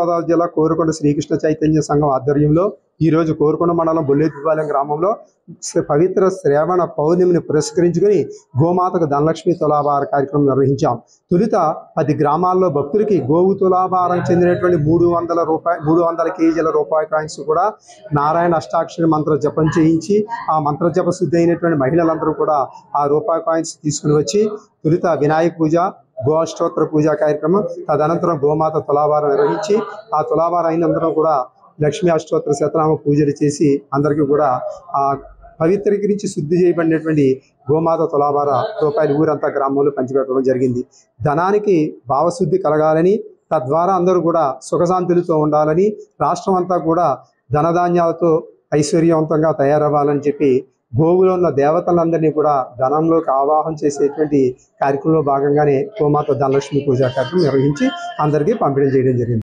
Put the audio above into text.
గోదావరి జిల్లా కోరుకొండ శ్రీకృష్ణ చైతన్య సంఘం ఆధ్వర్యంలో ఈ రోజు కోరుకొండ మండలం బొల్లేటిపాలెం గ్రామంలో పవిత్ర శ్రావణ పౌర్ణమిని పురస్కరించుకుని గోమాతకు ధనలక్ష్మి తులాభార కార్యక్రమం నిర్వహించాం. తొలుత 10 గ్రామాల్లో భక్తులకి గోవు తులాభారం చెందినటువంటి 300 కేజీల రూపాయి కాయిన్స్ కూడా నారాయణ అష్టాక్షరి మంత్ర జపం చేయించి ఆ మంత్ర జప శుద్ధి అయినటువంటి మహిళలందరూ కూడా ఆ రూపాయి కాయిన్స్ తీసుకుని వచ్చి తొలుత వినాయక పూజ, గో అష్టోత్తర పూజా కార్యక్రమం, తదనంతరం గోమాత తులాభారం నిర్వహించి ఆ తులాభారం అయినంతరం కూడా లక్ష్మీ అష్టోత్తర శతనామ పూజలు చేసి అందరికీ కూడా ఆ పవిత్రీకరించి శుద్ధి చేయబడినటువంటి గోమాత తులాభార రూపాయలు ఊరంతా గ్రామంలో పంచిపెట్టడం జరిగింది. ధనానికి భావశుద్ధి కలగాలని, తద్వారా అందరూ కూడా సుఖశాంతులతో ఉండాలని, రాష్ట్రం అంతా కూడా ధనధాన్యాలతో ఐశ్వర్యవంతంగా తయారవ్వాలని చెప్పి గోవులో ఉన్న దేవతలందరినీ కూడా ధనంలోకి ఆవాహన చేసేటువంటి కార్యక్రమంలో భాగంగానే గోమాత ధనలక్ష్మి పూజా కార్యక్రమం నిర్వహించి అందరికీ పంపిణీ చేయడం జరిగింది.